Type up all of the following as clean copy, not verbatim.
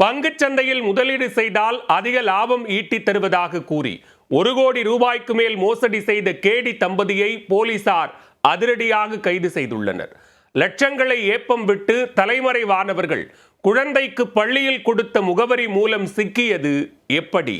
பங்குச் சந்தையில் முதலீடு செய்தால் அதிக லாபம் ஈட்டித் தருவதாக கூறி 1 கோடி ரூபாய்க்கு மேல் மோசடி செய்த கேடி தம்பதியை போலீசார் அதிரடியாக கைது செய்துள்ளனர். லட்சங்களை ஏப்பம் விட்டு தலைமறைவானவர்கள் குழந்தைக்கு பள்ளியில் கொடுத்த முகவரி மூலம் சிக்கியது எப்படி?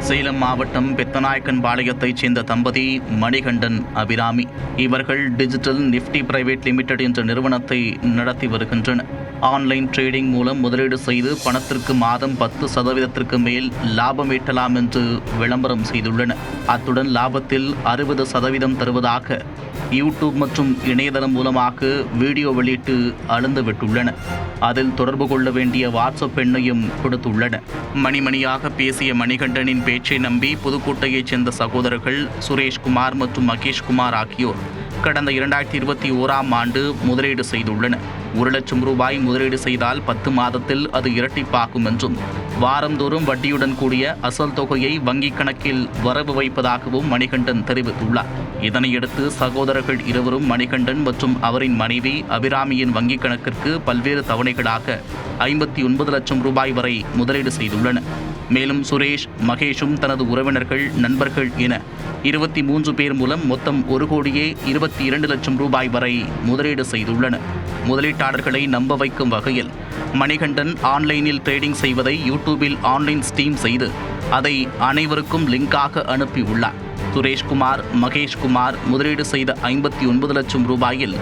சேலம் மாவட்டம் பெத்தநாயக்கன்பாளையத்தைச் சேர்ந்த தம்பதி மணிகண்டன், அபிராமி. இவர்கள் டிஜிட்டல் நிஃப்டி பிரைவேட் லிமிடெட் என்ற நிறுவனத்தை நடத்தி வருகின்றனர். ஆன்லைன் ட்ரேடிங் மூலம் முதலீடு செய்து பணத்திற்கு மாதம் 10% மேல் லாபம் ஈட்டலாம் என்று விளம்பரம் செய்துள்ளனர். அத்துடன் லாபத்தில் 60% தருவதாக யூடியூப் மற்றும் இணையதளம் மூலமாக வீடியோ வெளியிட்டு அளந்துவிட்டுள்ளனர். அதில் தொடர்பு கொள்ள வேண்டிய வாட்ஸ்அப் எண்ணையும் கொடுத்துள்ளனர். மணிமணியாக பேசிய மணிகண்டனின் பேச்சை நம்பி புதுக்கோட்டையைச் சேர்ந்த சகோதரர்கள் சுரேஷ்குமார் மற்றும் மகேஷ்குமார் ஆகியோர் கடந்த 2021ஆம் ஆண்டு முதலீடு செய்துள்ளனர். 1 லட்சம் ரூபாய் முதலீடு செய்தால் 10 மாதத்தில் அது இரட்டிப்பாகும் என்றும் வாரந்தோறும் வட்டியுடன் கூடிய அசல் தொகையை வங்கிக் கணக்கில் வரவு வைப்பதாகவும் மணிகண்டன் தெரிவித்துள்ளார். இதனையடுத்து சகோதரர்கள் இருவரும் மணிகண்டன் மற்றும் அவரின் மனைவி அபிராமியின் வங்கிக் கணக்கிற்கு பல்வேறு தவணைகளாக 59 லட்சம் ரூபாய் வரை முதலீடு செய்துள்ளனர். மேலும் சுரேஷ், மகேஷும் தனது உறவினர்கள், நண்பர்கள் என 23 பேர் மூலம் மொத்தம் 1 கோடியே 22 லட்சம் ரூபாய் வரை முதலீடு செய்துள்ளனர். முதலீட்டாளர்களை நம்ப வைக்கும் வகையில் மணிகண்டன் ஆன்லைனில் ட்ரேடிங் செய்வதை யூடியூபில் ஆன்லைன் ஸ்ட்ரீம் செய்து அதை அனைவருக்கும் லிங்காக அனுப்பியுள்ளார். சுரேஷ்குமார், மகேஷ்குமார் முதலீடு செய்த 59 லட்சம் ரூபாயில்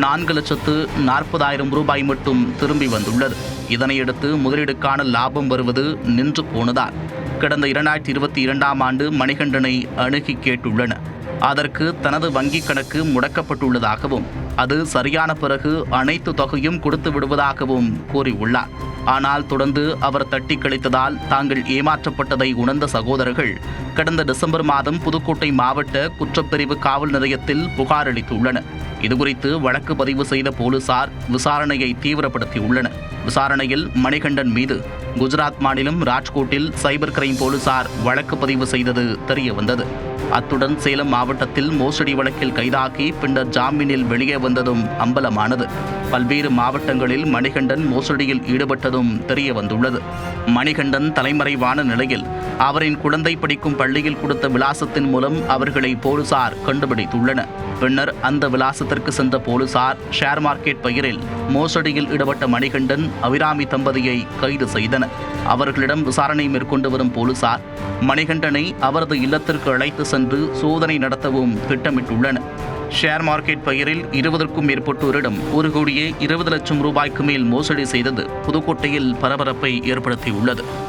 4,40,000 ரூபாய் மட்டும் திரும்பி வந்துள்ளது. இதனையடுத்து முதலீடுக்கான லாபம் வருவது நின்று போனதால் கடந்த 2022ஆம் ஆண்டு மணிகண்டனை அணுகி கேட்டுள்ளனர். அதற்கு தனது வங்கிக் கணக்கு முடக்கப்பட்டுள்ளதாகவும் அது சரியான பிறகு அனைத்து தொகையும் கொடுத்து விடுவதாகவும் கூறியுள்ளார். ஆனால் தொடர்ந்து அவர் தட்டி கழித்ததால் தாங்கள் ஏமாற்றப்பட்டதை உணர்ந்த சகோதரர்கள் கடந்த டிசம்பர் மாதம் புதுக்கோட்டை மாவட்ட குற்றப்பிரிவு காவல் நிலையத்தில் புகார் அளித்துள்ளனர். இதுகுறித்து வழக்கு பதிவு செய்த போலீசார் விசாரணையை தீவிரப்படுத்தியுள்ளனர். விசாரணையில் மணிகண்டன் மீது குஜராத் மாநிலம் ராஜ்கோட்டில் சைபர் கிரைம் போலீசார் வழக்கு பதிவு செய்தது தெரியவந்தது. அத்துடன் சேலம் மாவட்டத்தில் மோசடி வழக்கில் கைதாகி பின்னர் ஜாமீனில் வெளியே வந்ததும் அம்பலமானது. பல்வேறு மாவட்டங்களில் மணிகண்டன் மோசடியில் ஈடுபட்டதும் தெரிய வந்துள்ளது. மணிகண்டன் தலைமறைவான நிலையில் அவரின் குழந்தை படிக்கும் பள்ளியில் கொடுத்த விலாசத்தின் மூலம் அவர்களை போலீசார் கண்டுபிடித்துள்ளனர். பின்னர் அந்த விலாசத்திற்கு சென்ற போலீசார் ஷேர் மார்க்கெட் பெயரில் மோசடியில் ஈடுபட்ட மணிகண்டன், அபிராமி தம்பதியை கைது செய்தனர். அவர்களிடம் விசாரணை மேற்கொண்டு வரும் போலீசார் மணிகண்டனை அவரது இல்லத்திற்கு அழைத்து சென்று சோதனை நடத்தவும் திட்டமிட்டுள்ளனர். ஷேர் மார்க்கெட் பெயரில் 20க்கும் மேற்பட்டோரிடம் 1 கோடியே 20 லட்சம் ரூபாய்க்கு மேல் மோசடி செய்தது புதுக்கோட்டையில் பரபரப்பை ஏற்படுத்தியுள்ளது.